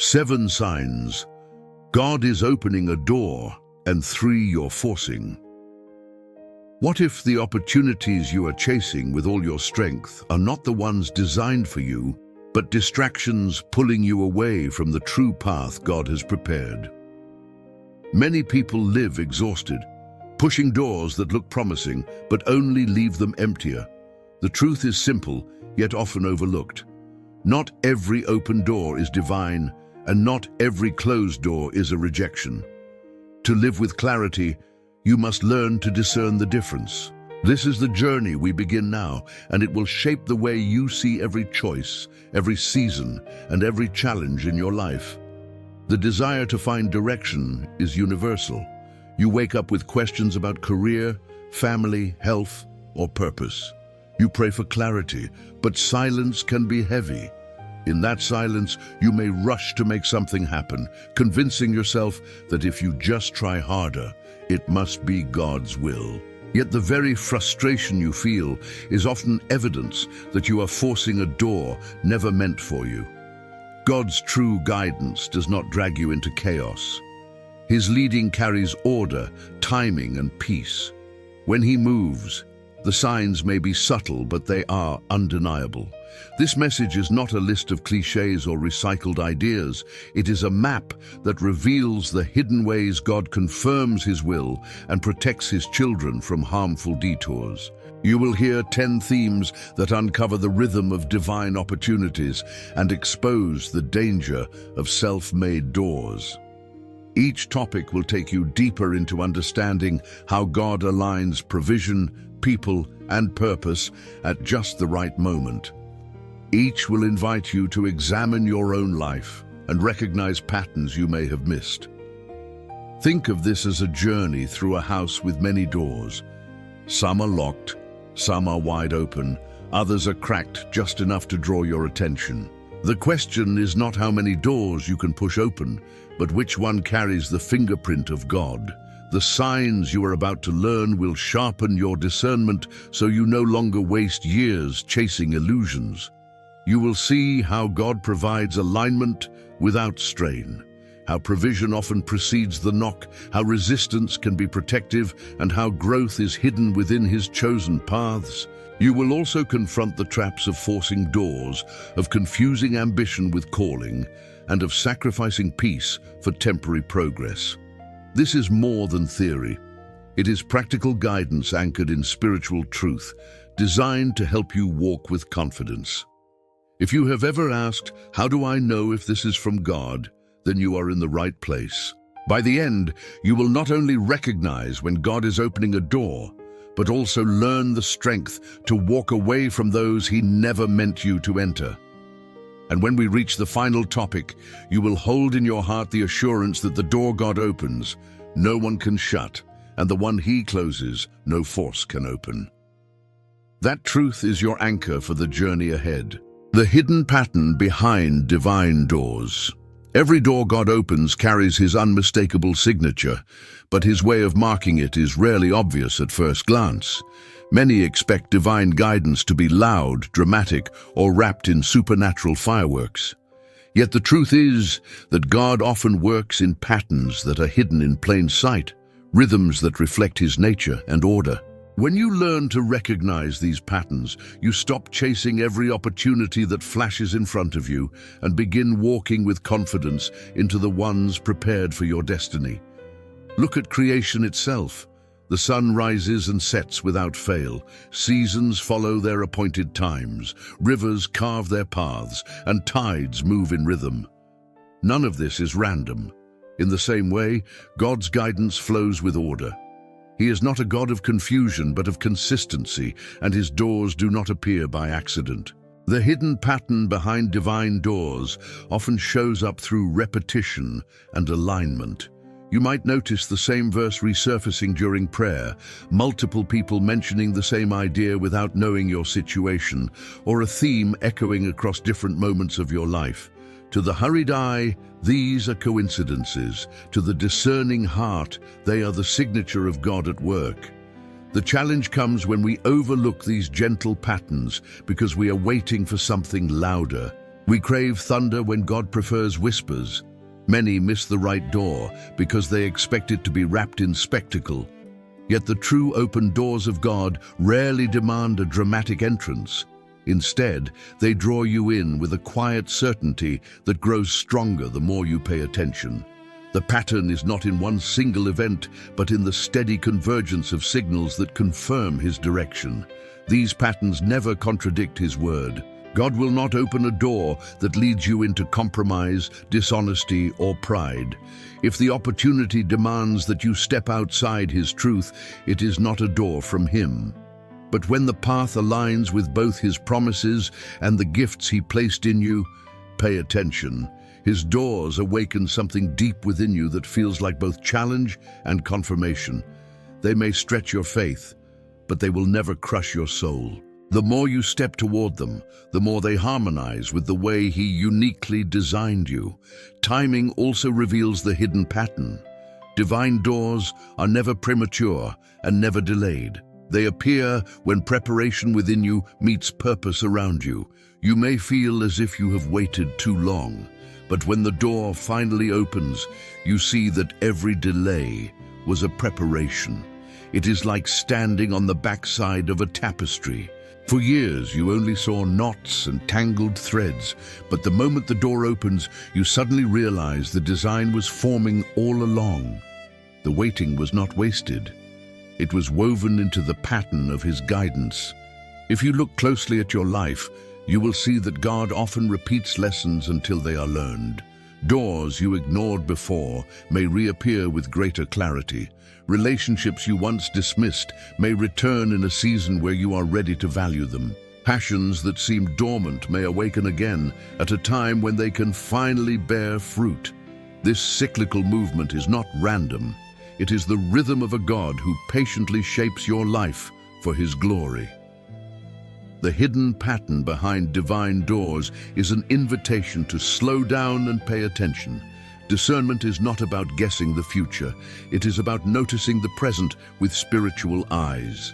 7 signs. God is opening a door, and 3 you're forcing. What if the opportunities you are chasing with all your strength are not the ones designed for you, but distractions pulling you away from the true path God has prepared? Many people live exhausted, pushing doors that look promising, but only leave them emptier. The truth is simple, yet often overlooked. Not every open door is divine, and not every closed door is a rejection. To live with clarity, you must learn to discern the difference. This is the journey we begin now, and it will shape the way you see every choice, every season, and every challenge in your life. The desire to find direction is universal. You wake up with questions about career, family, health, or purpose. You pray for clarity, but silence can be heavy. In that silence, you may rush to make something happen, convincing yourself that if you just try harder, it must be God's will. Yet the very frustration you feel is often evidence that you are forcing a door never meant for you. God's true guidance does not drag you into chaos. His leading carries order, timing, and peace. When He moves, the signs may be subtle, but they are undeniable. This message is not a list of cliches or recycled ideas. It is a map that reveals the hidden ways God confirms His will and protects His children from harmful detours. You will hear 10 themes that uncover the rhythm of divine opportunities and expose the danger of self-made doors. Each topic will take you deeper into understanding how God aligns provision, people, and purpose at just the right moment. Each will invite you to examine your own life and recognize patterns you may have missed. Think of this as a journey through a house with many doors. Some are locked, some are wide open, others are cracked just enough to draw your attention. The question is not how many doors you can push open, but which one carries the fingerprint of God. The signs you are about to learn will sharpen your discernment so you no longer waste years chasing illusions. You will see how God provides alignment without strain, how provision often precedes the knock, how resistance can be protective, and how growth is hidden within His chosen paths. You will also confront the traps of forcing doors, of confusing ambition with calling, and of sacrificing peace for temporary progress. This is more than theory. It is practical guidance anchored in spiritual truth, designed to help you walk with confidence. If you have ever asked, "How do I know if this is from God?" then you are in the right place. By the end, you will not only recognize when God is opening a door, but also learn the strength to walk away from those He never meant you to enter. And when we reach the final topic, you will hold in your heart the assurance that the door God opens, no one can shut, and the one He closes, no force can open. That truth is your anchor for the journey ahead. The hidden pattern behind divine doors. Every door God opens carries His unmistakable signature, but His way of marking it is rarely obvious at first glance. Many expect divine guidance to be loud, dramatic, or wrapped in supernatural fireworks. Yet the truth is that God often works in patterns that are hidden in plain sight, rhythms that reflect His nature and order. When you learn to recognize these patterns, you stop chasing every opportunity that flashes in front of you and begin walking with confidence into the ones prepared for your destiny. Look at creation itself. The sun rises and sets without fail. Seasons follow their appointed times. Rivers carve their paths, and tides move in rhythm. None of this is random. In the same way, God's guidance flows with order. He is not a God of confusion, but of consistency, and His doors do not appear by accident. The hidden pattern behind divine doors often shows up through repetition and alignment. You might notice the same verse resurfacing during prayer, multiple people mentioning the same idea without knowing your situation, or a theme echoing across different moments of your life. To the hurried eye, these are coincidences. To the discerning heart, they are the signature of God at work. The challenge comes when we overlook these gentle patterns because we are waiting for something louder, We crave thunder when God prefers whispers. Many miss the right door because they expect it to be wrapped in spectacle. Yet the true open doors of God rarely demand a dramatic entrance. Instead, they draw you in with a quiet certainty that grows stronger the more you pay attention. The pattern is not in one single event, but in the steady convergence of signals that confirm His direction. These patterns never contradict His word. God will not open a door that leads you into compromise, dishonesty, or pride. If the opportunity demands that you step outside His truth, it is not a door from Him. But when the path aligns with both His promises and the gifts He placed in you, pay attention. His doors awaken something deep within you that feels like both challenge and confirmation. They may stretch your faith, but they will never crush your soul. The more you step toward them, the more they harmonize with the way He uniquely designed you. Timing also reveals the hidden pattern. Divine doors are never premature and never delayed. They appear when preparation within you meets purpose around you. You may feel as if you have waited too long, but when the door finally opens, you see that every delay was a preparation. It is like standing on the backside of a tapestry. For years, you only saw knots and tangled threads, but the moment the door opens, you suddenly realize the design was forming all along. The waiting was not wasted. It was woven into the pattern of His guidance. If you look closely at your life, you will see that God often repeats lessons until they are learned. Doors you ignored before may reappear with greater clarity. Relationships you once dismissed may return in a season where you are ready to value them. Passions that seemed dormant may awaken again at a time when they can finally bear fruit. This cyclical movement is not random. It is the rhythm of a God who patiently shapes your life for His glory. The hidden pattern behind divine doors is an invitation to slow down and pay attention. Discernment is not about guessing the future. It is about noticing the present with spiritual eyes.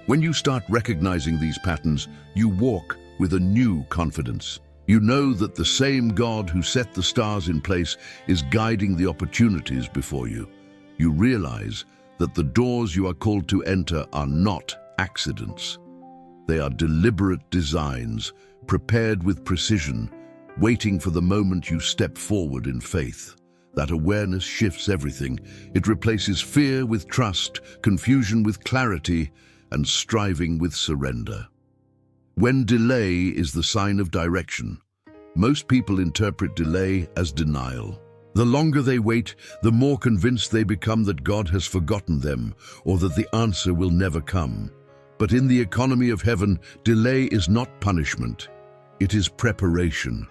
When you start recognizing these patterns, you walk with a new confidence. You know that the same God who set the stars in place is guiding the opportunities before you. You realize that the doors you are called to enter are not accidents. They are deliberate designs, prepared with precision, waiting for the moment you step forward in faith. That awareness shifts everything. It replaces fear with trust, confusion with clarity, and striving with surrender. When delay is the sign of direction, most people interpret delay as denial. The longer they wait, the more convinced they become that God has forgotten them or that the answer will never come. But in the economy of heaven, delay is not punishment. It is preparation.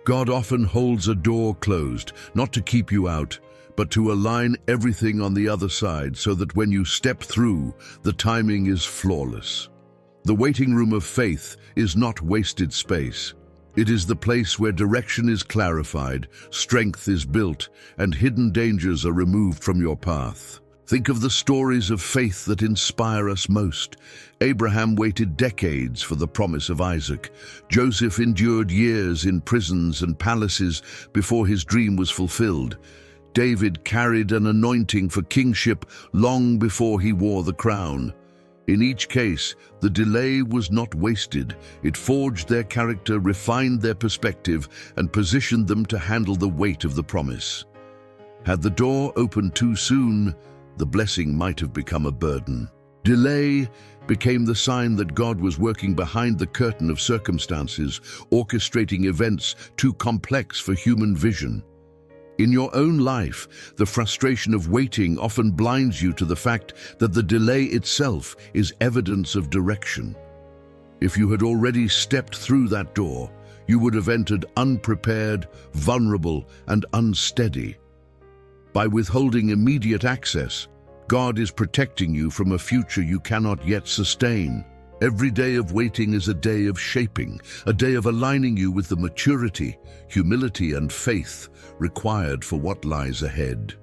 God often holds a door closed, not to keep you out, but to align everything on the other side so that when you step through, the timing is flawless. The waiting room of faith is not wasted space. It is the place where direction is clarified, strength is built, and hidden dangers are removed from your path. Think of the stories of faith that inspire us most. Abraham waited decades for the promise of Isaac. Joseph endured years in prisons and palaces before his dream was fulfilled. David carried an anointing for kingship long before he wore the crown. In each case, the delay was not wasted. It forged their character, refined their perspective, and positioned them to handle the weight of the promise. Had the door opened too soon, the blessing might have become a burden. Delay became the sign that God was working behind the curtain of circumstances, orchestrating events too complex for human vision. In your own life, the frustration of waiting often blinds you to the fact that the delay itself is evidence of direction. If you had already stepped through that door, you would have entered unprepared, vulnerable, and unsteady. By withholding immediate access, God is protecting you from a future you cannot yet sustain. Every day of waiting is a day of shaping, a day of aligning you with the maturity, humility, and faith required for what lies ahead.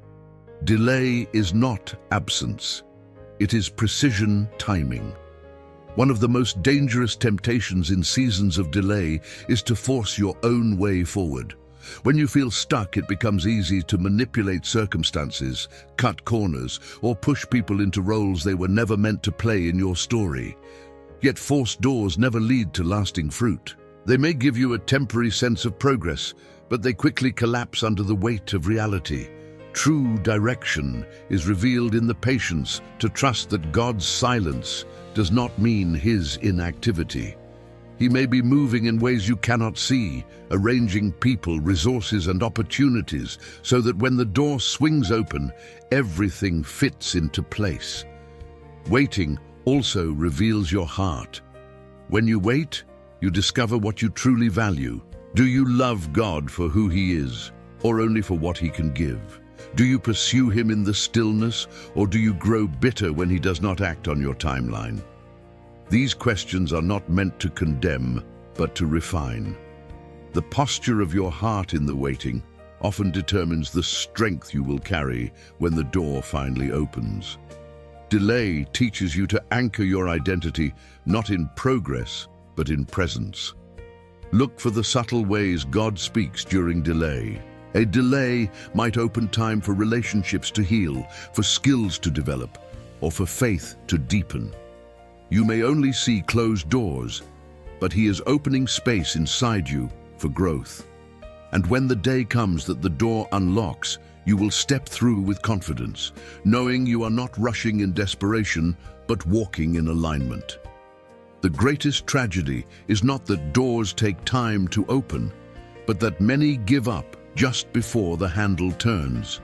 Delay is not absence. It is precision timing. One of the most dangerous temptations in seasons of delay is to force your own way forward. When you feel stuck, it becomes easy to manipulate circumstances, cut corners, or push people into roles they were never meant to play in your story. Yet forced doors never lead to lasting fruit. They may give you a temporary sense of progress, but they quickly collapse under the weight of reality. True direction is revealed in the patience to trust that God's silence does not mean His inactivity. He may be moving in ways you cannot see, arranging people, resources, and opportunities so that when the door swings open, everything fits into place. Waiting also reveals your heart. When you wait, you discover what you truly value. Do you love God for who He is, or only for what He can give? Do you pursue Him in the stillness, or do you grow bitter when He does not act on your timeline? These questions are not meant to condemn, but to refine. The posture of your heart in the waiting often determines the strength you will carry when the door finally opens. Delay teaches you to anchor your identity not in progress, but in presence. Look for the subtle ways God speaks during delay. A delay might open time for relationships to heal, for skills to develop, or for faith to deepen. You may only see closed doors, but He is opening space inside you for growth. And when the day comes that the door unlocks, you will step through with confidence, knowing you are not rushing in desperation, but walking in alignment. The greatest tragedy is not that doors take time to open, but that many give up just before the handle turns.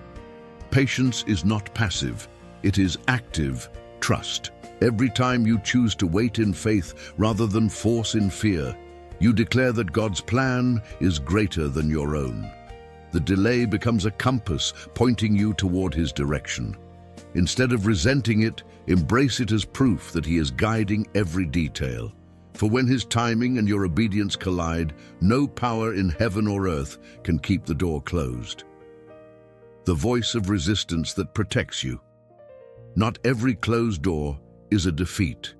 Patience is not passive, it is active trust. Every time you choose to wait in faith rather than force in fear, you declare that God's plan is greater than your own. The delay becomes a compass pointing you toward His direction. Instead of resenting it, embrace it as proof that He is guiding every detail. For when His timing and your obedience collide, no power in heaven or earth can keep the door closed. The voice of resistance that protects you. Not every closed door is a defeat,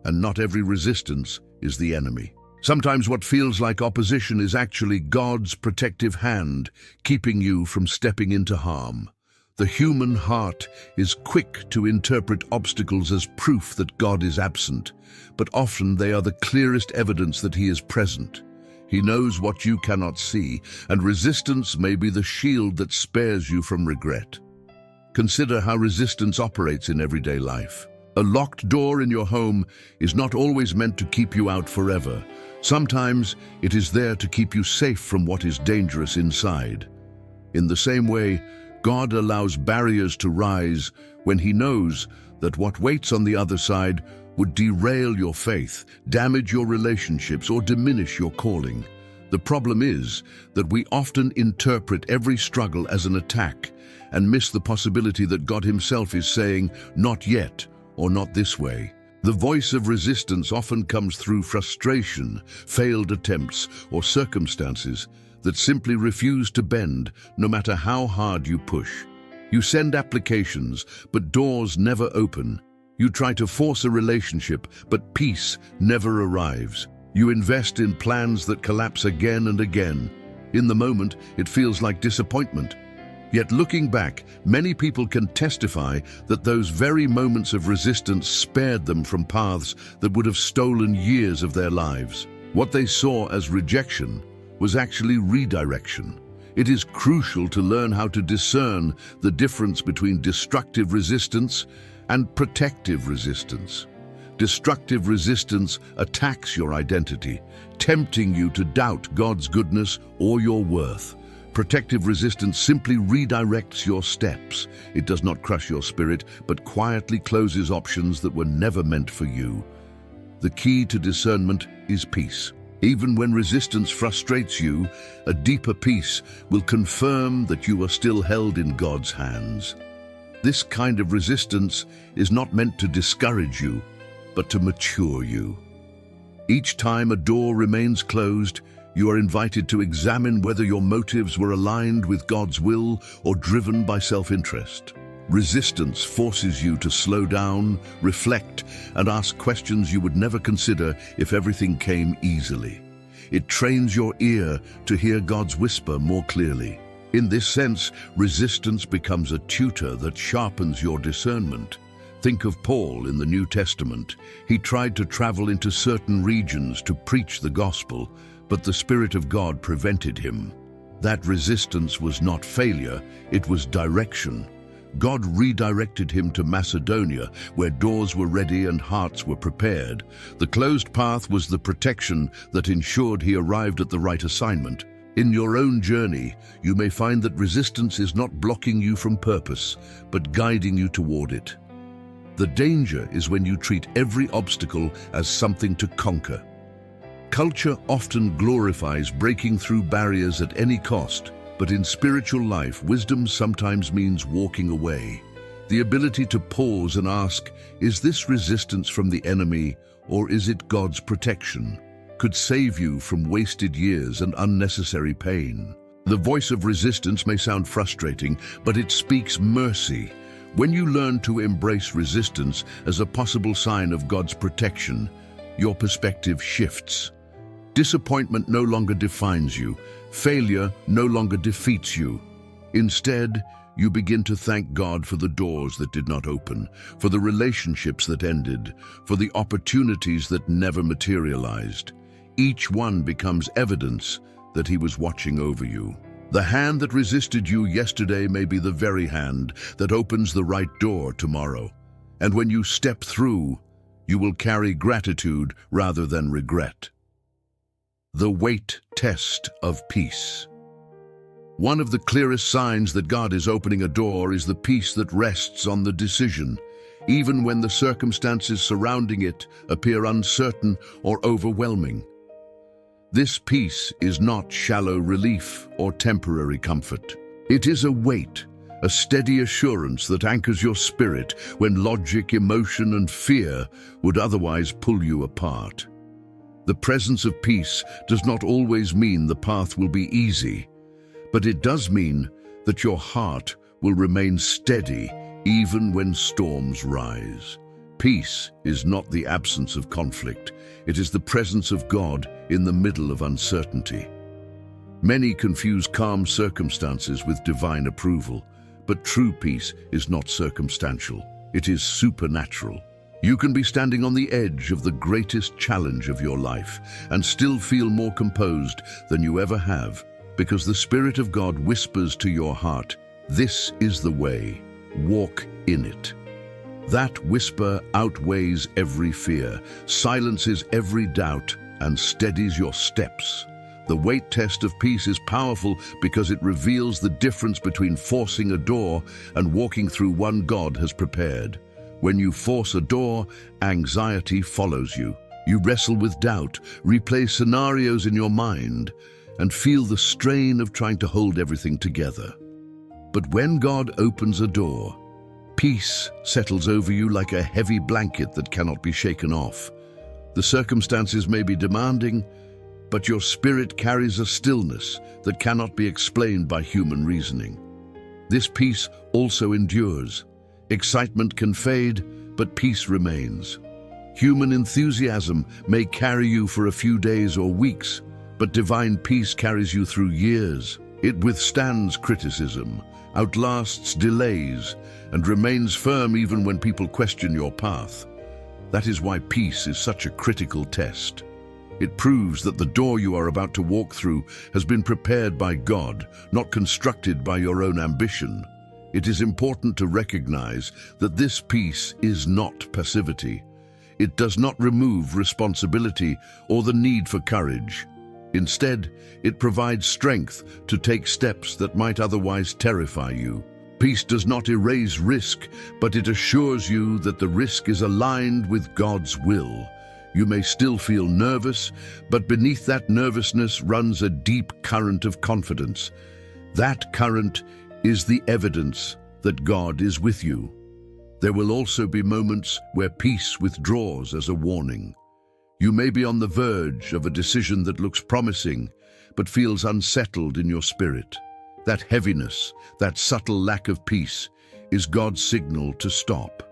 and not every resistance is the enemy. Sometimes what feels like opposition is actually God's protective hand, keeping you from stepping into harm. The human heart is quick to interpret obstacles as proof that God is absent, but often they are the clearest evidence that He is present. He knows what you cannot see, and resistance may be the shield that spares you from regret. Consider how resistance operates in everyday life. A locked door in your home is not always meant to keep you out forever. Sometimes it is there to keep you safe from what is dangerous inside. In the same way, God allows barriers to rise when He knows that what waits on the other side would derail your faith, damage your relationships, or diminish your calling. The problem is that we often interpret every struggle as an attack and miss the possibility that God Himself is saying, "Not yet," or "not this way." The voice of resistance often comes through frustration, failed attempts, or circumstances that simply refuse to bend no matter how hard you push. You send applications, but doors never open. You try to force a relationship, but peace never arrives. You invest in plans that collapse again and again. In the moment, it feels like disappointment. Yet looking back, many people can testify that those very moments of resistance spared them from paths that would have stolen years of their lives. What they saw as rejection was actually redirection. It is crucial to learn how to discern the difference between destructive resistance and protective resistance. Destructive resistance attacks your identity, tempting you to doubt God's goodness or your worth. Protective resistance simply redirects your steps. It does not crush your spirit, but quietly closes options that were never meant for you. The key to discernment is peace. Even when resistance frustrates you, a deeper peace will confirm that you are still held in God's hands. This kind of resistance is not meant to discourage you, but to mature you. Each time a door remains closed, you are invited to examine whether your motives were aligned with God's will or driven by self-interest. Resistance forces you to slow down, reflect, and ask questions you would never consider if everything came easily. It trains your ear to hear God's whisper more clearly. In this sense, resistance becomes a tutor that sharpens your discernment. Think of Paul in the New Testament. He tried to travel into certain regions to preach the gospel, but the Spirit of God prevented him. That resistance was not failure, it was direction. God redirected him to Macedonia, where doors were ready and hearts were prepared. The closed path was the protection that ensured he arrived at the right assignment. In your own journey, you may find that resistance is not blocking you from purpose, but guiding you toward it. The danger is when you treat every obstacle as something to conquer. Culture often glorifies breaking through barriers at any cost, but in spiritual life, wisdom sometimes means walking away. The ability to pause and ask, is this resistance from the enemy or is it God's protection, could save you from wasted years and unnecessary pain. The voice of resistance may sound frustrating, but it speaks mercy. When you learn to embrace resistance as a possible sign of God's protection, your perspective shifts. Disappointment no longer defines you. Failure no longer defeats you. Instead, you begin to thank God for the doors that did not open, for the relationships that ended, for the opportunities that never materialized. Each one becomes evidence that He was watching over you. The hand that resisted you yesterday may be the very hand that opens the right door tomorrow. And when you step through, you will carry gratitude rather than regret. The weight test of peace. One of the clearest signs that God is opening a door is the peace that rests on the decision, even when the circumstances surrounding it appear uncertain or overwhelming. This peace is not shallow relief or temporary comfort. It is a weight, a steady assurance that anchors your spirit when logic, emotion, and fear would otherwise pull you apart. The presence of peace does not always mean the path will be easy, but it does mean that your heart will remain steady even when storms rise. Peace is not the absence of conflict. It is the presence of God in the middle of uncertainty. Many confuse calm circumstances with divine approval, but true peace is not circumstantial. It is supernatural. You can be standing on the edge of the greatest challenge of your life and still feel more composed than you ever have, because the Spirit of God whispers to your heart, "This is the way, walk in it." That whisper outweighs every fear, silences every doubt, and steadies your steps. The weight test of peace is powerful because it reveals the difference between forcing a door and walking through one God has prepared. When you force a door, anxiety follows you. You wrestle with doubt, replay scenarios in your mind, and feel the strain of trying to hold everything together. But when God opens a door, peace settles over you like a heavy blanket that cannot be shaken off. The circumstances may be demanding, but your spirit carries a stillness that cannot be explained by human reasoning. This peace also endures. Excitement can fade, but peace remains. Human enthusiasm may carry you for a few days or weeks, but divine peace carries you through years. It withstands criticism, outlasts delays, and remains firm even when people question your path. That is why peace is such a critical test. It proves that the door you are about to walk through has been prepared by God, not constructed by your own ambition. It is important to recognize that this peace is not passivity. It does not remove responsibility or the need for courage. Instead, it provides strength to take steps that might otherwise terrify you. Peace does not erase risk, but it assures you that the risk is aligned with God's will. You may still feel nervous, but beneath that nervousness runs a deep current of confidence. That current is the evidence that God is with you. There will also be moments where peace withdraws as a warning. You may be on the verge of a decision that looks promising, but feels unsettled in your spirit. That heaviness, that subtle lack of peace, is God's signal to stop.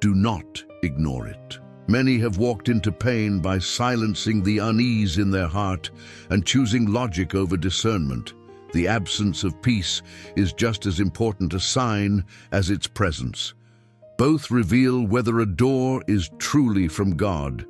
Do not ignore it. Many have walked into pain by silencing the unease in their heart and choosing logic over discernment. The absence of peace is just as important a sign as its presence. Both reveal whether a door is truly from God.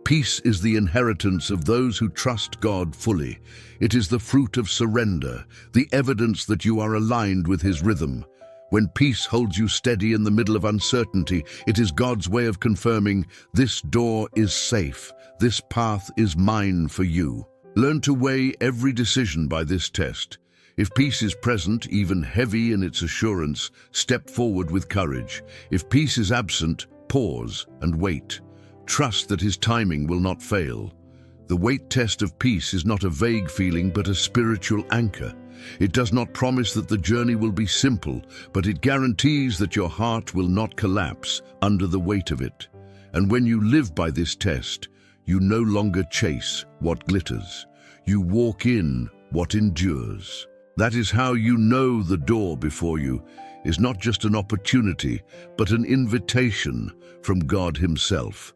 Peace is the inheritance of those who trust God fully. It is the fruit of surrender, the evidence that you are aligned with His rhythm. When peace holds you steady in the middle of uncertainty, it is God's way of confirming, this door is safe, this path is mine for you. Learn to weigh every decision by this test. If peace is present, even heavy in its assurance, step forward with courage. If peace is absent, pause and wait. Trust that His timing will not fail. The wait test of peace is not a vague feeling but a spiritual anchor. It does not promise that the journey will be simple, but it guarantees that your heart will not collapse under the weight of it. And when you live by this test, you no longer chase what glitters. You walk in what endures. That is how you know the door before you is not just an opportunity, but an invitation from God Himself.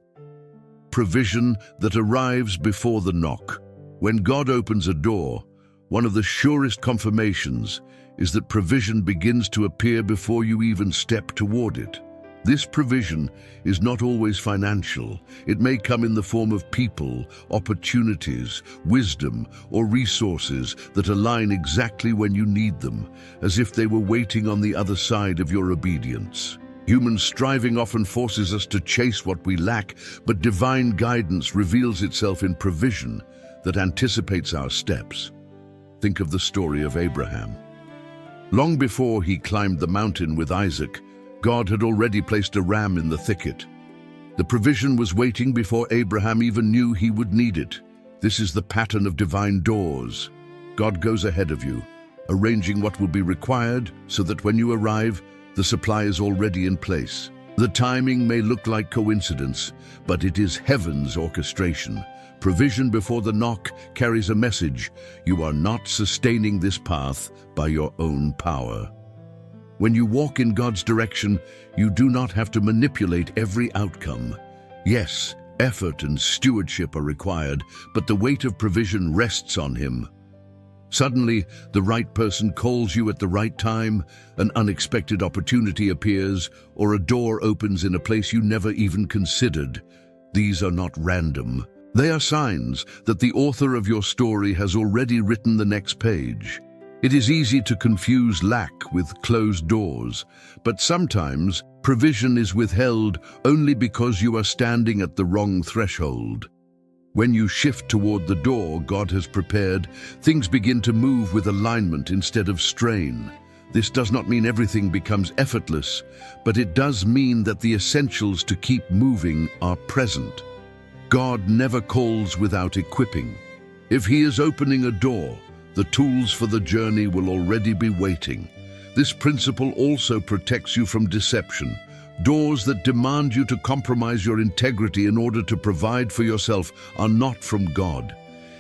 Provision that arrives before the knock. When God opens a door, one of the surest confirmations is that provision begins to appear before you even step toward it. This provision is not always financial. It may come in the form of people, opportunities, wisdom, or resources that align exactly when you need them, as if they were waiting on the other side of your obedience. Human striving often forces us to chase what we lack, but divine guidance reveals itself in provision that anticipates our steps. Think of the story of Abraham. Long before he climbed the mountain with Isaac, God had already placed a ram in the thicket. The provision was waiting before Abraham even knew he would need it. This is the pattern of divine doors. God goes ahead of you, arranging what will be required so that when you arrive, the supply is already in place. The timing may look like coincidence, but it is heaven's orchestration. Provision before the knock carries a message. You are not sustaining this path by your own power. When you walk in God's direction, you do not have to manipulate every outcome. Yes, effort and stewardship are required, but the weight of provision rests on Him. Suddenly, the right person calls you at the right time, an unexpected opportunity appears, or a door opens in a place you never even considered. These are not random. They are signs that the author of your story has already written the next page. It is easy to confuse lack with closed doors, but sometimes provision is withheld only because you are standing at the wrong threshold. When you shift toward the door God has prepared, things begin to move with alignment instead of strain. This does not mean everything becomes effortless, but it does mean that the essentials to keep moving are present. God never calls without equipping. If He is opening a door, the tools for the journey will already be waiting. This principle also protects you from deception. Doors that demand you to compromise your integrity in order to provide for yourself are not from God.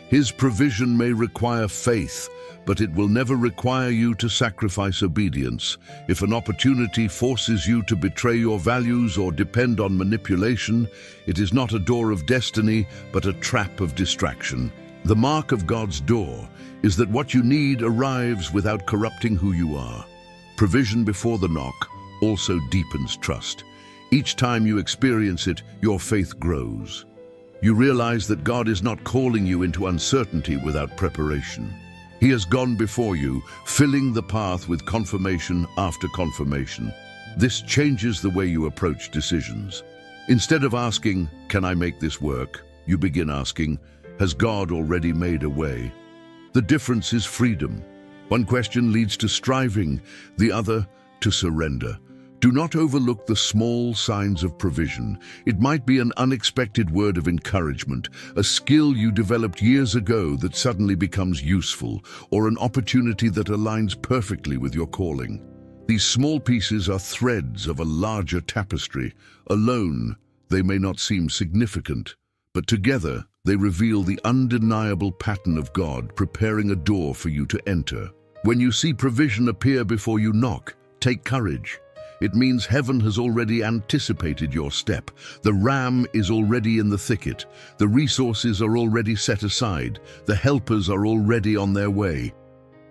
His provision may require faith, but it will never require you to sacrifice obedience. If an opportunity forces you to betray your values or depend on manipulation, it is not a door of destiny, but a trap of distraction. The mark of God's door is that what you need arrives without corrupting who you are. Provision before the knock also deepens trust. Each time you experience it, your faith grows. You realize that God is not calling you into uncertainty without preparation. He has gone before you, filling the path with confirmation after confirmation. This changes the way you approach decisions. Instead of asking, "Can I make this work?" you begin asking, "Has God already made a way?" The difference is freedom. One question leads to striving, the other to surrender. Do not overlook the small signs of provision. It might be an unexpected word of encouragement, a skill you developed years ago that suddenly becomes useful, or an opportunity that aligns perfectly with your calling. These small pieces are threads of a larger tapestry. Alone, they may not seem significant, but together, they reveal the undeniable pattern of God preparing a door for you to enter. When you see provision appear before you knock, take courage. It means heaven has already anticipated your step. The ram is already in the thicket. The resources are already set aside. The helpers are already on their way.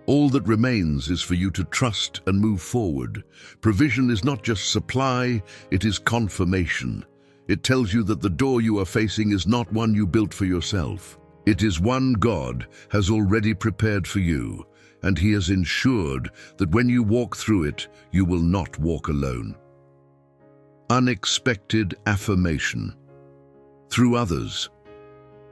All that remains is for you to trust and move forward. Provision is not just supply, it is confirmation. It tells you that the door you are facing is not one you built for yourself. It is one God has already prepared for you, and He has ensured that when you walk through it, you will not walk alone. Unexpected affirmation. Through others.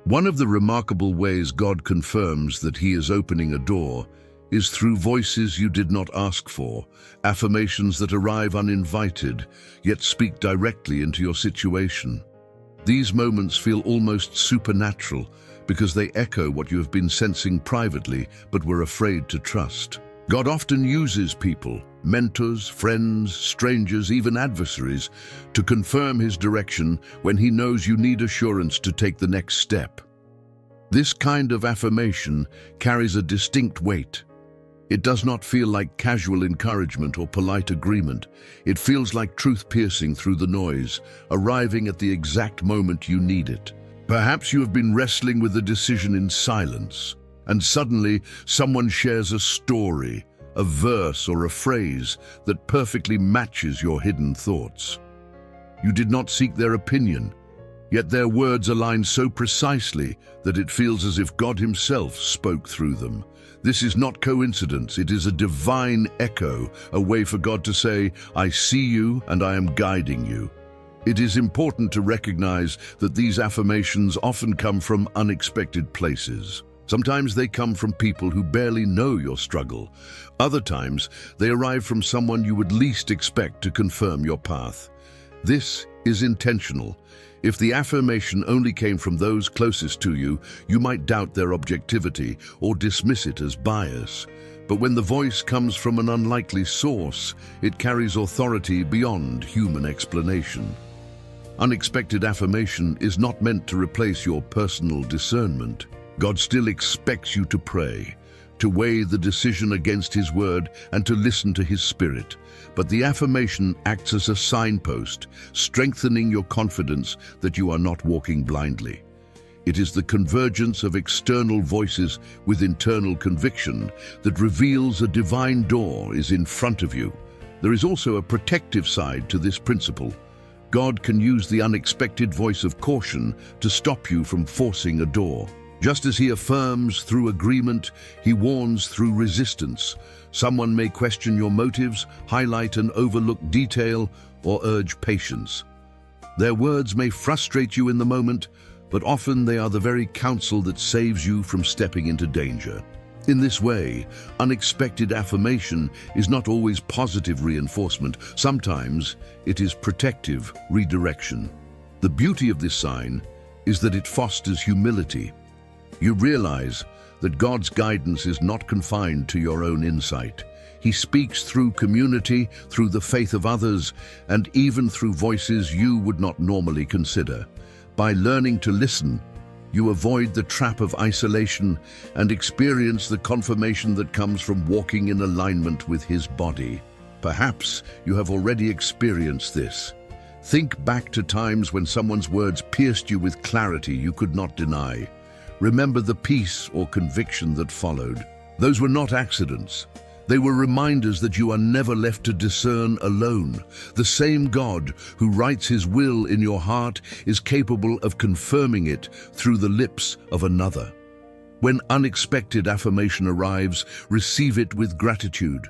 One of the remarkable ways God confirms that He is opening a door is through voices you did not ask for, affirmations that arrive uninvited, yet speak directly into your situation. These moments feel almost supernatural because they echo what you have been sensing privately but were afraid to trust. God often uses people, mentors, friends, strangers, even adversaries, to confirm His direction when He knows you need assurance to take the next step. This kind of affirmation carries a distinct weight. It does not feel like casual encouragement or polite agreement. It feels like truth piercing through the noise, arriving at the exact moment you need it. Perhaps you have been wrestling with a decision in silence, and suddenly someone shares a story, a verse or a phrase that perfectly matches your hidden thoughts. You did not seek their opinion, yet their words align so precisely that it feels as if God Himself spoke through them. This is not coincidence, it is a divine echo, a way for God to say, I see you and I am guiding you. It is important to recognize that these affirmations often come from unexpected places. Sometimes they come from people who barely know your struggle. Other times, they arrive from someone you would least expect to confirm your path. This is intentional. If the affirmation only came from those closest to you, you might doubt their objectivity or dismiss it as bias. But when the voice comes from an unlikely source, it carries authority beyond human explanation. Unexpected affirmation is not meant to replace your personal discernment. God still expects you to pray, to weigh the decision against His word, and to listen to His Spirit. But the affirmation acts as a signpost, strengthening your confidence that you are not walking blindly. It is the convergence of external voices with internal conviction that reveals a divine door is in front of you. There is also a protective side to this principle. God can use the unexpected voice of caution to stop you from forcing a door. Just as He affirms through agreement, He warns through resistance. Someone may question your motives, highlight an overlooked detail, or urge patience. Their words may frustrate you in the moment, but often they are the very counsel that saves you from stepping into danger. In this way, unexpected affirmation is not always positive reinforcement. Sometimes it is protective redirection. The beauty of this sign is that it fosters humility. You realize that God's guidance is not confined to your own insight. He speaks through community, through the faith of others, and even through voices you would not normally consider. By learning to listen, you avoid the trap of isolation and experience the confirmation that comes from walking in alignment with His body. Perhaps you have already experienced this. Think back to times when someone's words pierced you with clarity you could not deny. Remember the peace or conviction that followed. Those were not accidents. They were reminders that you are never left to discern alone. The same God who writes His will in your heart is capable of confirming it through the lips of another. When unexpected affirmation arrives, receive it with gratitude.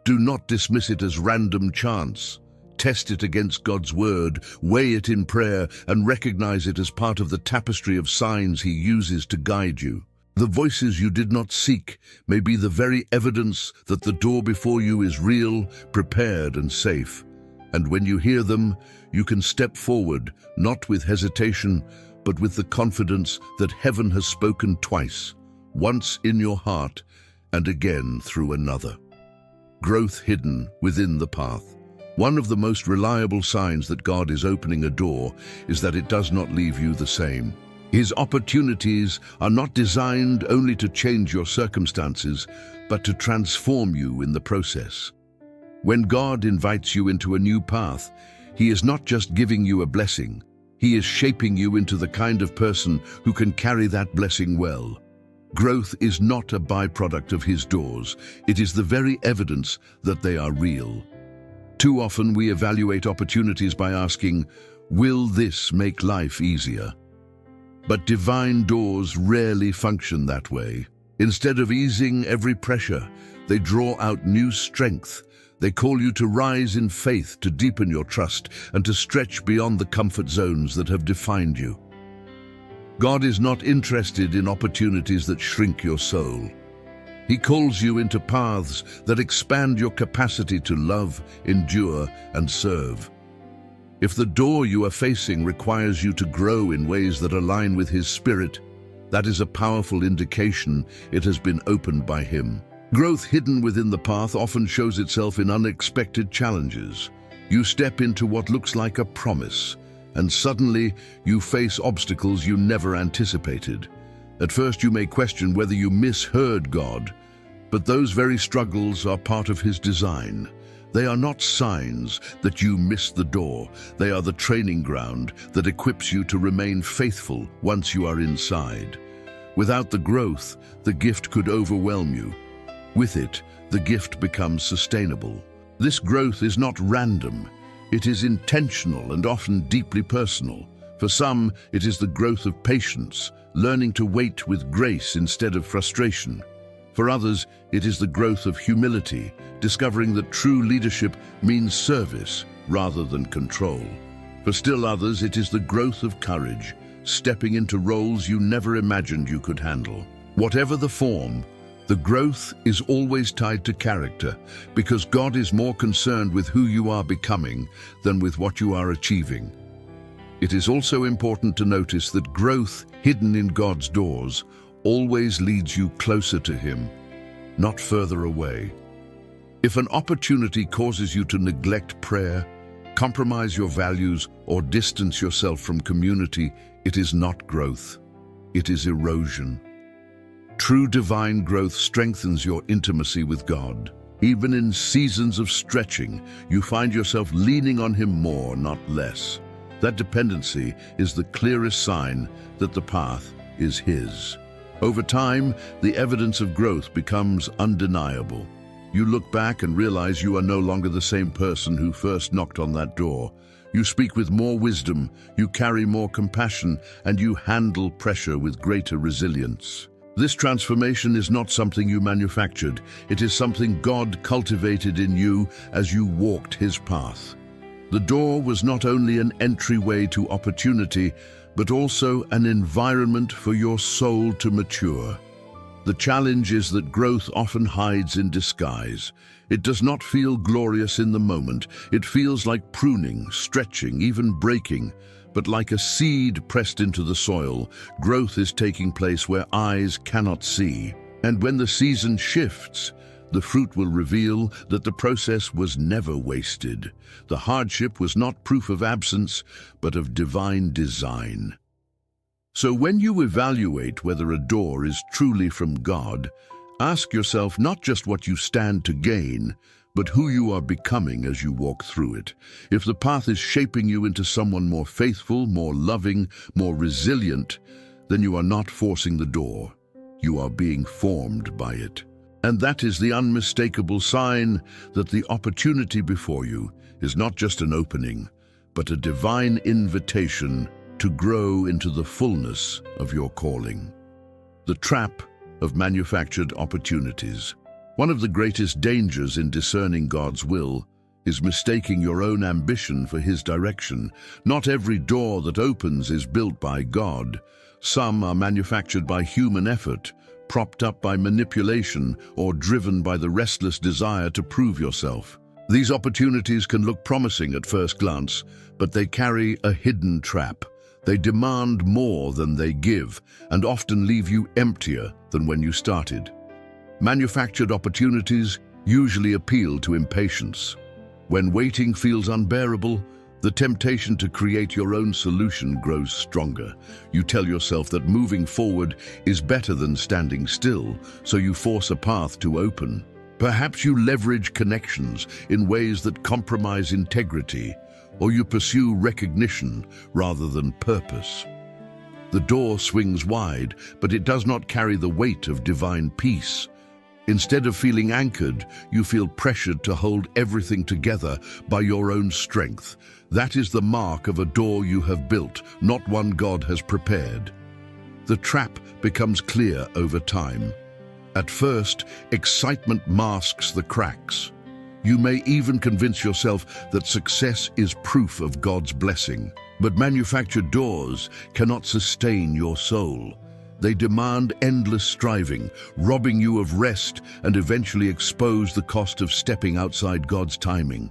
Do not dismiss it as random chance. Test it against God's word, weigh it in prayer, and recognize it as part of the tapestry of signs He uses to guide you. The voices you did not seek may be the very evidence that the door before you is real, prepared, and safe. And when you hear them, you can step forward, not with hesitation, but with the confidence that heaven has spoken twice, once in your heart and again through another. Growth hidden within the path. One of the most reliable signs that God is opening a door is that it does not leave you the same. His opportunities are not designed only to change your circumstances, but to transform you in the process. When God invites you into a new path, He is not just giving you a blessing, He is shaping you into the kind of person who can carry that blessing well. Growth is not a byproduct of His doors, it is the very evidence that they are real. Too often we evaluate opportunities by asking, will this make life easier? But divine doors rarely function that way. Instead of easing every pressure, they draw out new strength. They call you to rise in faith, to deepen your trust, and to stretch beyond the comfort zones that have defined you. God is not interested in opportunities that shrink your soul. He calls you into paths that expand your capacity to love, endure, and serve. If the door you are facing requires you to grow in ways that align with His Spirit, that is a powerful indication it has been opened by Him. Growth hidden within the path often shows itself in unexpected challenges. You step into what looks like a promise, and suddenly you face obstacles you never anticipated. At first you may question whether you misheard God, but those very struggles are part of His design. They are not signs that you missed the door. They are the training ground that equips you to remain faithful once you are inside. Without the growth, the gift could overwhelm you. With it, the gift becomes sustainable. This growth is not random. It is intentional and often deeply personal. For some, it is the growth of patience, learning to wait with grace instead of frustration. For others, it is the growth of humility, discovering that true leadership means service rather than control. For still others, it is the growth of courage, stepping into roles you never imagined you could handle. Whatever the form, the growth is always tied to character, because God is more concerned with who you are becoming than with what you are achieving. It is also important to notice that growth hidden in God's doors always leads you closer to Him, not further away. If an opportunity causes you to neglect prayer, compromise your values, or distance yourself from community, it is not growth. It is erosion. True divine growth strengthens your intimacy with God. Even in seasons of stretching, you find yourself leaning on Him more, not less. That dependency is the clearest sign that the path is His. Over time, the evidence of growth becomes undeniable. You look back and realize you are no longer the same person who first knocked on that door. You speak with more wisdom, you carry more compassion, and you handle pressure with greater resilience. This transformation is not something you manufactured. It is something God cultivated in you as you walked His path. The door was not only an entryway to opportunity, but also an environment for your soul to mature. The challenge is that growth often hides in disguise. It does not feel glorious in the moment. It feels like pruning, stretching, even breaking. But like a seed pressed into the soil, growth is taking place where eyes cannot see. And when the season shifts, the fruit will reveal that the process was never wasted. The hardship was not proof of absence, but of divine design. So when you evaluate whether a door is truly from God, ask yourself not just what you stand to gain, but who you are becoming as you walk through it. If the path is shaping you into someone more faithful, more loving, more resilient, then you are not forcing the door. You are being formed by it. And that is the unmistakable sign that the opportunity before you is not just an opening, but a divine invitation to grow into the fullness of your calling. The trap of manufactured opportunities. One of the greatest dangers in discerning God's will is mistaking your own ambition for His direction. Not every door that opens is built by God. Some are manufactured by human effort, propped up by manipulation, or driven by the restless desire to prove yourself. These opportunities can look promising at first glance, but they carry a hidden trap. They demand more than they give, and often leave you emptier than when you started. Manufactured opportunities usually appeal to impatience. When waiting feels unbearable, the temptation to create your own solution grows stronger. You tell yourself that moving forward is better than standing still, so you force a path to open. Perhaps you leverage connections in ways that compromise integrity, or you pursue recognition rather than purpose. The door swings wide, but it does not carry the weight of divine peace. Instead of feeling anchored, you feel pressured to hold everything together by your own strength. That is the mark of a door you have built, not one God has prepared. The trap becomes clear over time. At first, excitement masks the cracks. You may even convince yourself that success is proof of God's blessing. But manufactured doors cannot sustain your soul. They demand endless striving, robbing you of rest and eventually expose the cost of stepping outside God's timing.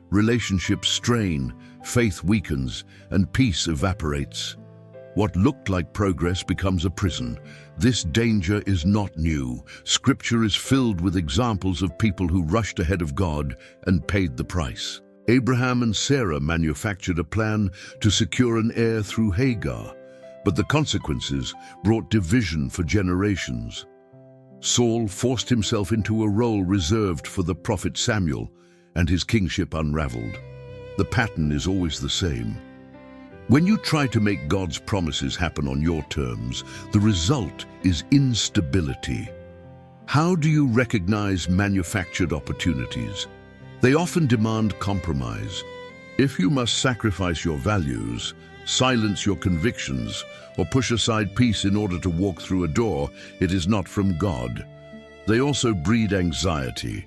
Relationships strain, faith weakens, and peace evaporates. What looked like progress becomes a prison. This danger is not new. Scripture is filled with examples of people who rushed ahead of God and paid the price. Abraham and Sarah manufactured a plan to secure an heir through Hagar, but the consequences brought division for generations. Saul forced himself into a role reserved for the prophet Samuel, and his kingship unraveled. The pattern is always the same. When you try to make God's promises happen on your terms, the result is instability. How do you recognize manufactured opportunities? They often demand compromise. If you must sacrifice your values, silence your convictions, or push aside peace in order to walk through a door, it is not from God. They also breed anxiety.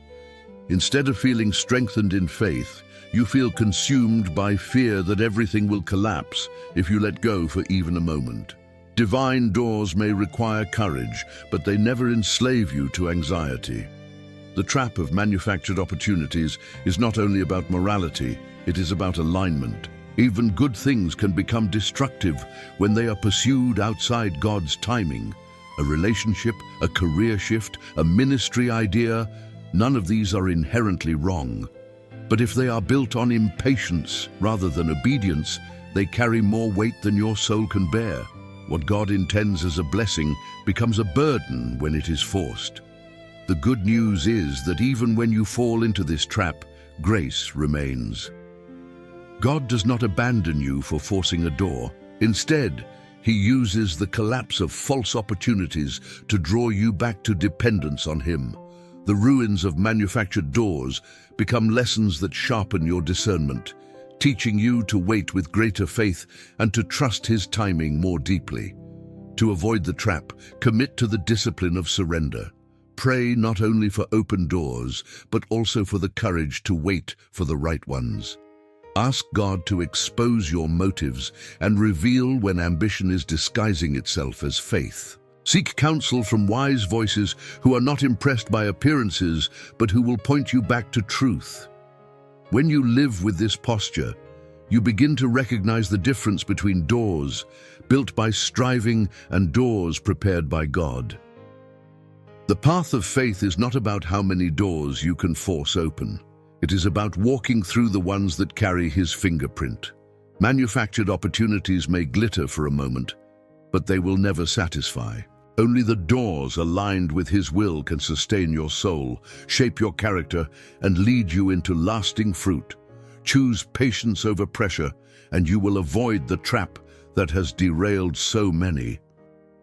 Instead of feeling strengthened in faith, you feel consumed by fear that everything will collapse if you let go for even a moment. Divine doors may require courage, but they never enslave you to anxiety. The trap of manufactured opportunities is not only about morality, it is about alignment. Even good things can become destructive when they are pursued outside God's timing. A relationship, a career shift, a ministry idea, none of these are inherently wrong. But if they are built on impatience rather than obedience, they carry more weight than your soul can bear. What God intends as a blessing becomes a burden when it is forced. The good news is that even when you fall into this trap, grace remains. God does not abandon you for forcing a door. Instead, He uses the collapse of false opportunities to draw you back to dependence on Him. The ruins of manufactured doors become lessons that sharpen your discernment, teaching you to wait with greater faith and to trust His timing more deeply. To avoid the trap, commit to the discipline of surrender. Pray not only for open doors, but also for the courage to wait for the right ones. Ask God to expose your motives and reveal when ambition is disguising itself as faith. Seek counsel from wise voices who are not impressed by appearances, but who will point you back to truth. When you live with this posture, you begin to recognize the difference between doors built by striving and doors prepared by God. The path of faith is not about how many doors you can force open. It is about walking through the ones that carry His fingerprint. Manufactured opportunities may glitter for a moment, but they will never satisfy. Only the doors aligned with His will can sustain your soul, shape your character, and lead you into lasting fruit. Choose patience over pressure, and you will avoid the trap that has derailed so many.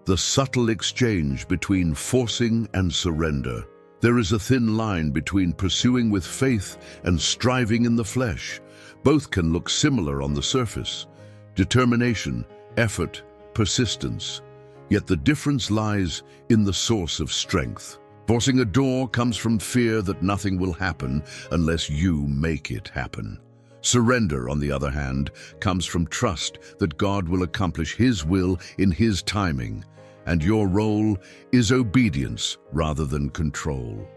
The subtle exchange between forcing and surrender. There is a thin line between pursuing with faith and striving in the flesh. Both can look similar on the surface. Determination, effort, persistence. Yet the difference lies in the source of strength. Forcing a door comes from fear that nothing will happen unless you make it happen. Surrender, on the other hand, comes from trust that God will accomplish His will in His timing, and your role is obedience rather than control.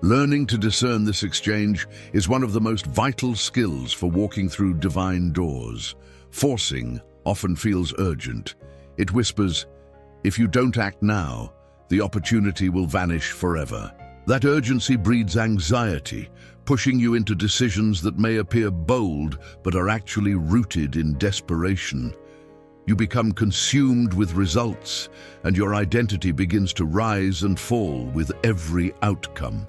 Learning to discern this exchange is one of the most vital skills for walking through divine doors. Forcing often feels urgent. It whispers, if you don't act now, the opportunity will vanish forever. That urgency breeds anxiety, pushing you into decisions that may appear bold but are actually rooted in desperation. You become consumed with results, and your identity begins to rise and fall with every outcome.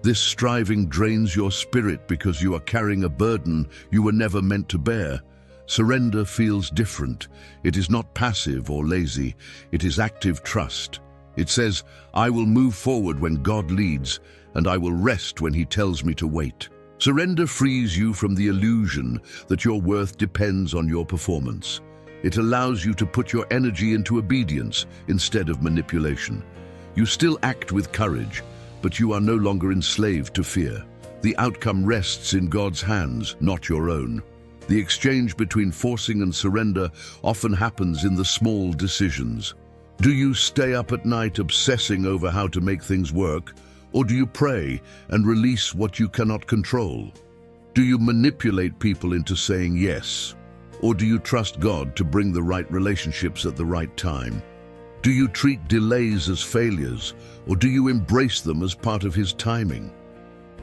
This striving drains your spirit because you are carrying a burden you were never meant to bear. Surrender feels different. It is not passive or lazy. It is active trust. It says, I will move forward when God leads, and I will rest when He tells me to wait. Surrender frees you from the illusion that your worth depends on your performance. It allows you to put your energy into obedience instead of manipulation. You still act with courage, but you are no longer enslaved to fear. The outcome rests in God's hands, not your own. The exchange between forcing and surrender often happens in the small decisions. Do you stay up at night obsessing over how to make things work? Or do you pray and release what you cannot control? Do you manipulate people into saying yes? Or do you trust God to bring the right relationships at the right time? Do you treat delays as failures, or do you embrace them as part of His timing?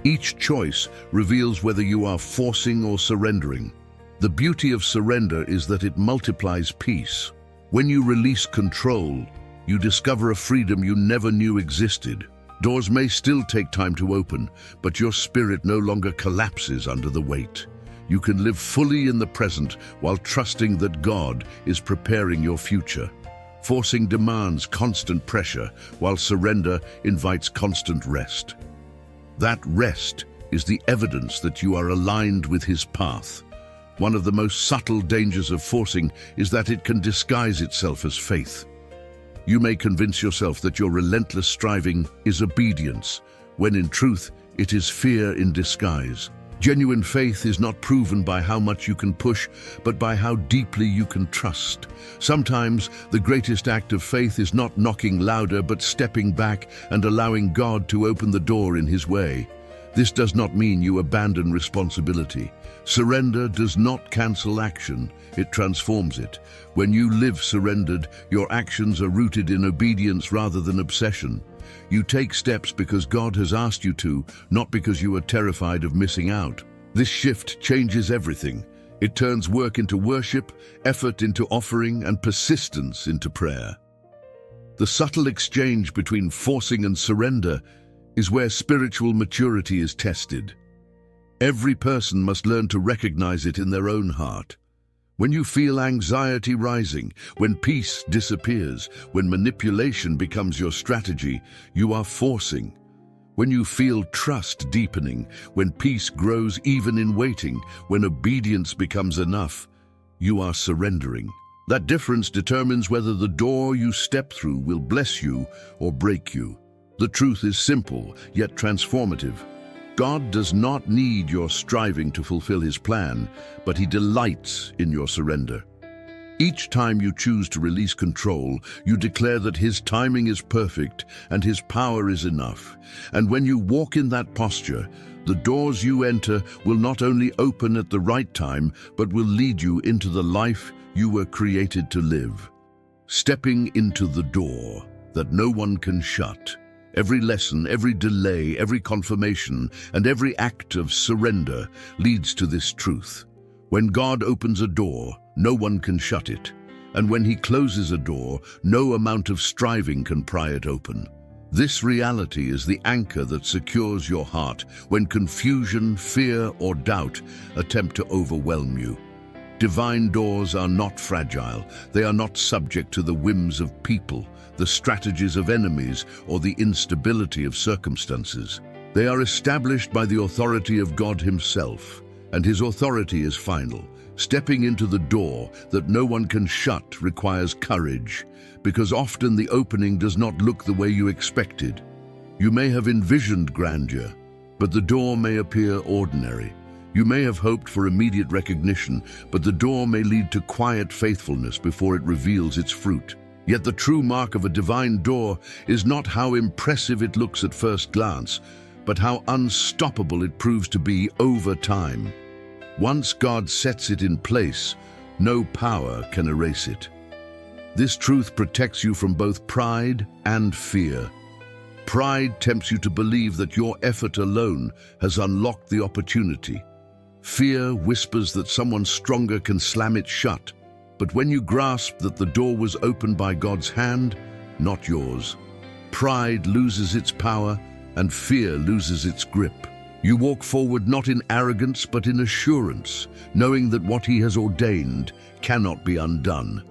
Each choice reveals whether you are forcing or surrendering. The beauty of surrender is that it multiplies peace. When you release control, you discover a freedom you never knew existed. Doors may still take time to open, but your spirit no longer collapses under the weight. You can live fully in the present while trusting that God is preparing your future. Forcing demands constant pressure, while surrender invites constant rest. That rest is the evidence that you are aligned with His path. One of the most subtle dangers of forcing is that it can disguise itself as faith. You may convince yourself that your relentless striving is obedience, when in truth it is fear in disguise. Genuine faith is not proven by how much you can push, but by how deeply you can trust. Sometimes the greatest act of faith is not knocking louder, but stepping back and allowing God to open the door in His way. This does not mean you abandon responsibility. Surrender does not cancel action, it transforms it. When you live surrendered, your actions are rooted in obedience rather than obsession. You take steps because God has asked you to, not because you are terrified of missing out. This shift changes everything. It turns work into worship, effort into offering, and persistence into prayer. The subtle exchange between forcing and surrender is where spiritual maturity is tested. Every person must learn to recognize it in their own heart. When you feel anxiety rising, when peace disappears, when manipulation becomes your strategy, you are forcing. When you feel trust deepening, when peace grows even in waiting, when obedience becomes enough, you are surrendering. That difference determines whether the door you step through will bless you or break you. The truth is simple, yet transformative. God does not need your striving to fulfill His plan, but He delights in your surrender. Each time you choose to release control, you declare that His timing is perfect and His power is enough. And when you walk in that posture, the doors you enter will not only open at the right time, but will lead you into the life you were created to live. Stepping into the door that no one can shut. Every lesson, every delay, every confirmation, and every act of surrender leads to this truth. When God opens a door, no one can shut it. And when He closes a door, no amount of striving can pry it open. This reality is the anchor that secures your heart when confusion, fear, or doubt attempt to overwhelm you. Divine doors are not fragile. They are not subject to the whims of people, the strategies of enemies, or the instability of circumstances. They are established by the authority of God Himself, and His authority is final. Stepping into the door that no one can shut requires courage, because often the opening does not look the way you expected. You may have envisioned grandeur, but the door may appear ordinary. You may have hoped for immediate recognition, but the door may lead to quiet faithfulness before it reveals its fruit. Yet the true mark of a divine door is not how impressive it looks at first glance, but how unstoppable it proves to be over time. Once God sets it in place, no power can erase it. This truth protects you from both pride and fear. Pride tempts you to believe that your effort alone has unlocked the opportunity. Fear whispers that someone stronger can slam it shut. But when you grasp that the door was opened by God's hand, not yours, pride loses its power and fear loses its grip. You walk forward not in arrogance but in assurance, knowing that what he has ordained cannot be undone.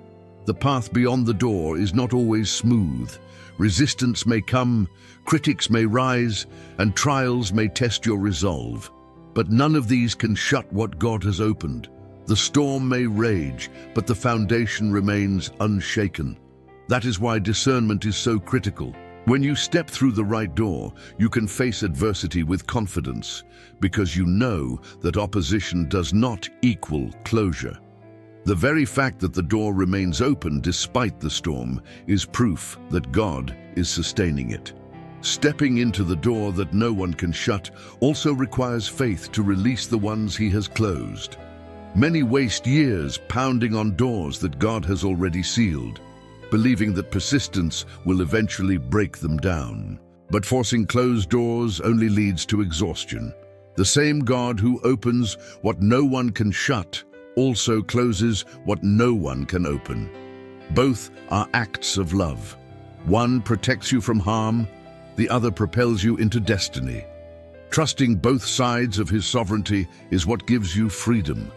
The path beyond the door is not always smooth. Resistance may come, critics may rise, and trials may test your resolve. But none of these can shut what God has opened. The storm may rage, but the foundation remains unshaken. That is why discernment is so critical. When you step through the right door, you can face adversity with confidence, because you know that opposition does not equal closure. The very fact that the door remains open despite the storm is proof that God is sustaining it. Stepping into the door that no one can shut also requires faith to release the ones he has closed. Many waste years pounding on doors that God has already sealed, believing that persistence will eventually break them down. But forcing closed doors only leads to exhaustion. The same God who opens what no one can shut also closes what no one can open. Both are acts of love. One protects you from harm, the other propels you into destiny. Trusting both sides of his sovereignty is what gives you freedom.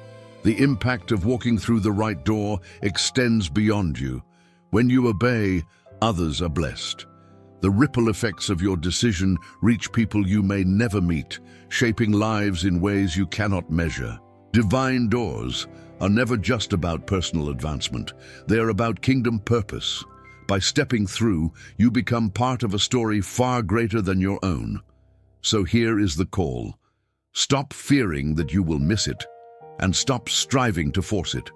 The impact of walking through the right door extends beyond you. When you obey, others are blessed. The ripple effects of your decision reach people you may never meet, shaping lives in ways you cannot measure. Divine doors are never just about personal advancement. They are about kingdom purpose. By stepping through, you become part of a story far greater than your own. So here is the call. Stop fearing that you will miss it, and stop striving to force it.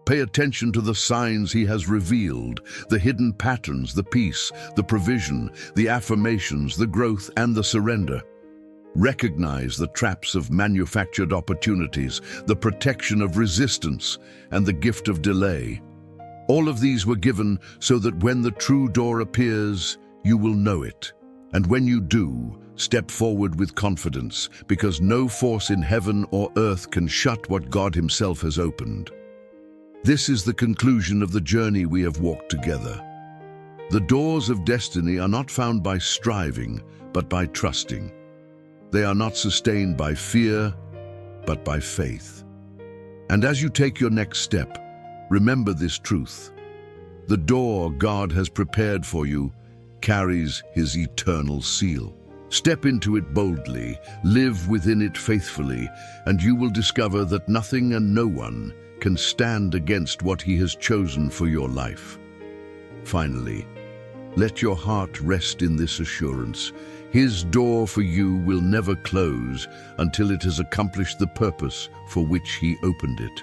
Pay attention to the signs he has revealed, the hidden patterns, the peace, the provision, the affirmations, the growth, and the surrender. Recognize the traps of manufactured opportunities, the protection of resistance, and the gift of delay. All of these were given so that when the true door appears, you will know it. And when you do, step forward with confidence, because no force in heaven or earth can shut what God himself has opened. This is the conclusion of the journey we have walked together. The doors of destiny are not found by striving, but by trusting. They are not sustained by fear, but by faith. And as you take your next step, remember this truth. The door God has prepared for you carries his eternal seal. Step into it boldly, live within it faithfully, and you will discover that nothing and no one can stand against what he has chosen for your life. Finally, let your heart rest in this assurance. His door for you will never close until it has accomplished the purpose for which he opened it.